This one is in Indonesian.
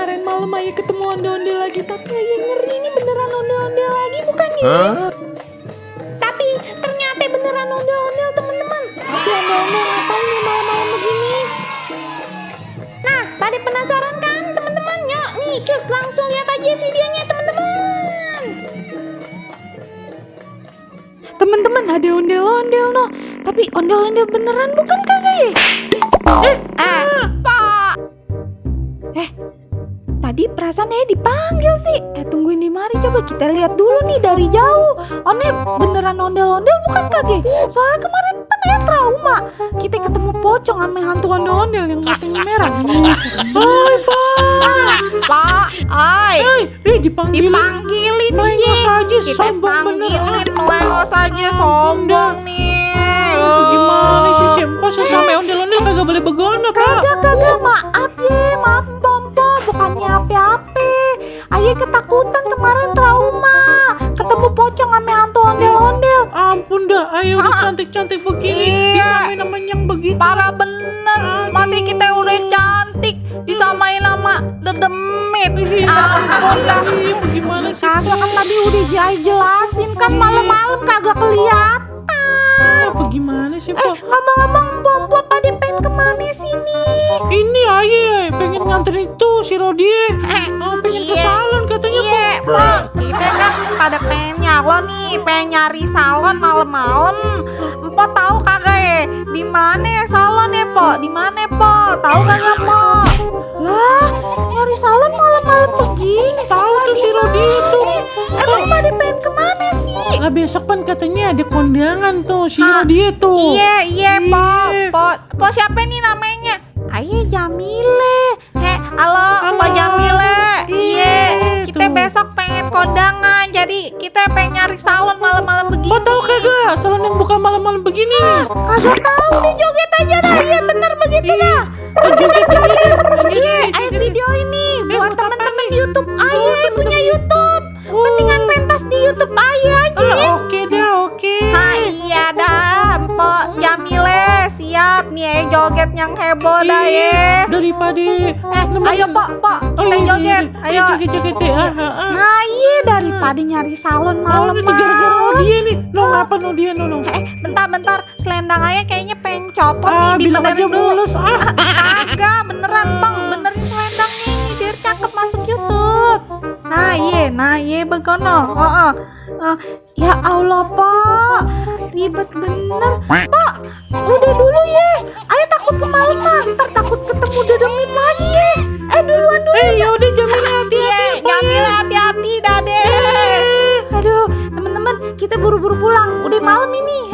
kemarin malam Ayah ketemu ondel-ondel lagi, tapi Ayah ngeri ini beneran ondel-ondel lagi bukan nih? Tapi ternyata beneran ondel-ondel teman-teman. Tapi ondel-ondel ngapain nih malam-malam begini? Nah, pada penasaran kan teman-teman? Yuk nih, cus langsung lihat aja videonya teman-teman. Teman-teman, ada ondel-ondel noh. Tapi ondel-ondel beneran bukan kagak ya? Pak. Tadi perasaan dipanggil sih. Tungguin di mari, coba kita lihat dulu nih dari jauh. Beneran ondel-ondel bukan kagak? Soalnya kemarin kan trauma. Kita ketemu pocong sama hantu ondel-ondel yang matanya merah. Hai Pak. Dipanggilin melengos aja, sombong bener. Melengos aja, sombong nih. Gimana sih Sempo sesama ondel-ondel kagak boleh begono, Pak? Kagak, maaf Pompo, bukannya apa-apa. Ayah ketakutan kemarin trauma. Ketemu pocong sama hantu ondel-ondel. Ampun dah, ayo udah cantik-cantik begini disamain sama yang begitu. Parah bener, masih kita udah cantik disamain sama dedemit. Ampun dah. Gimana sih? Kagak kan tadi udah jelasin kan malam-malam kagak kelihatan. Bagaimana sih, Pak? Ngomong-ngomong, Pompo pada pengen kemana sini? Ini ayah pengen nganterin itu si Rodie. Pengen ke salon katanya, Pak. Kita kan pada pengen nyalon nih, pengen nyari salon malam-malam. Empo tahu kagak ya? Di mana ya salon ya, Po? Di mana, Po? Tahu kagak, Po? Lah, nyari salon malam-malam begini. Tahu tuh si Rodie itu. Emang pada pengen kemana sih? Lah besok kan katanya ada kondangan tuh si Rodie tuh. Iya, Po siapa nih namanya? Ayah Jamile. Halo, Po Jamile. Iya, kita besok pengen kondangan. Jadi kita pengen nyari salon malam-malam begini. Po tahu kagak salon yang buka malam-malam begini? Kagak tahu nih, joget aja dah. Iya bener begitu dah. Joget. Iya, ayo video ini buat temen-temen YouTube. Ayah punya YouTube. Mendingan pentas di YouTube Ayah aja. Oke dah, oke. Iya dah, Mpok Jamile siap nih joget yang heboh dah ya. Daripada ayo Pok, kita joget. Ayo. Joget. Nah iya, daripada nyari salon malam. Itu gara-gara Rodie nih. Ngapa Rodie no? Bentar, selendang Ayah kayaknya pengen copot nih. Bilang aja mulus. Agak beneran Tong, benerin selendang nih biar cakep masuk YouTube. Nah iya begono. Ya Allah Pak, ribet bener. Pak, udah dulu ya. Ayo takut kemalaman, ntar takut ketemu dedemit lagi ya. Duluan dulu. Ya udah Jamila hati-hati. Jamila hati-hati dah deh. Aduh, teman-teman kita buru-buru pulang. Udah malam ini.